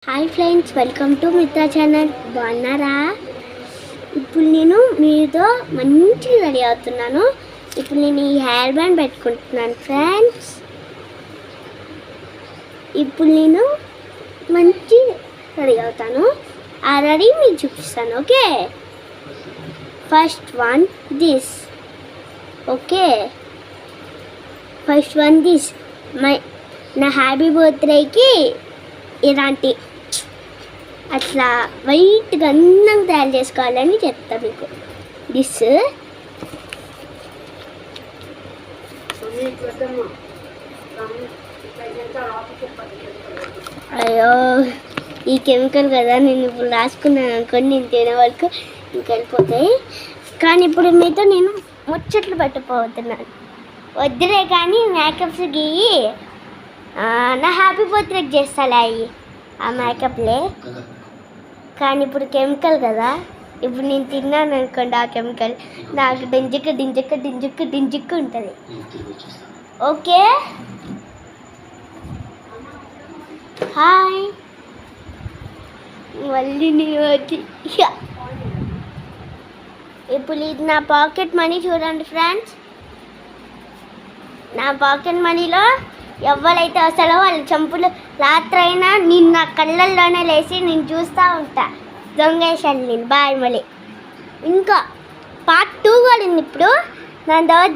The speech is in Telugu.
హాయ్ ఫ్రెండ్స్, వెల్కమ్ టు మిత్ర ఛానల్. బాగున్నారా? ఇప్పుడు నేను మీతో మంచిగా రెడీ అవుతున్నాను. ఇప్పుడు నేను ఈ హెయిర్ బ్యాండ్ పెట్టుకుంటున్నాను ఫ్రెండ్స్. ఇప్పుడు నేను మంచి రెడీ అవుతాను. ఆ రెడీ మీకు చూపిస్తాను. Okay, first one this. Okay, first one this. నా హ్యాపీ బర్త్డేకి ఇలాంటి అట్లా వైట్గా అందంగా తయారు చేసుకోవాలని చెప్తా మీకు. దిస్ అయ్యో, ఈ కెమికల్ కదా, నేను ఇప్పుడు రాసుకున్నాను అనుకోండి, నేను తినే వరకు ఇంక వెళ్ళిపోతాయి. కానీ ఇప్పుడు మీతో నేను ముచ్చట్లు పెట్టబోతున్నాను. వద్దులే కానీ మేకప్స్ గీయి నా హ్యాపీ బర్త్డేకి చేస్తాలే అవి ఆ మేకప్లే. కానీ ఇప్పుడు కెమికల్ కదా, ఇప్పుడు నేను తిన్నాను అనుకోండి ఆ కెమికల్ నాకు డింజక్ డింజక్ డింజక్ డింజక్ ఉంటుంది. Okay, hi. మళ్ళీ నేను వచ్చి ఇప్పుడు ఇది నా పాకెట్ మనీ చూడండి ఫ్రెండ్స్. నా పాకెట్ మనీలో ఎవరైతే వస్తారో వాళ్ళ చంపులు రాత్రైనా నేను నా కళ్ళల్లోనే లేచి నేను చూస్తూ ఉంటా. దొంగేశాను నేను. బాయ్. మళ్ళీ ఇంకా పార్ట్ 2 కూడా ఉంది ఇప్పుడు. దాని తర్వాత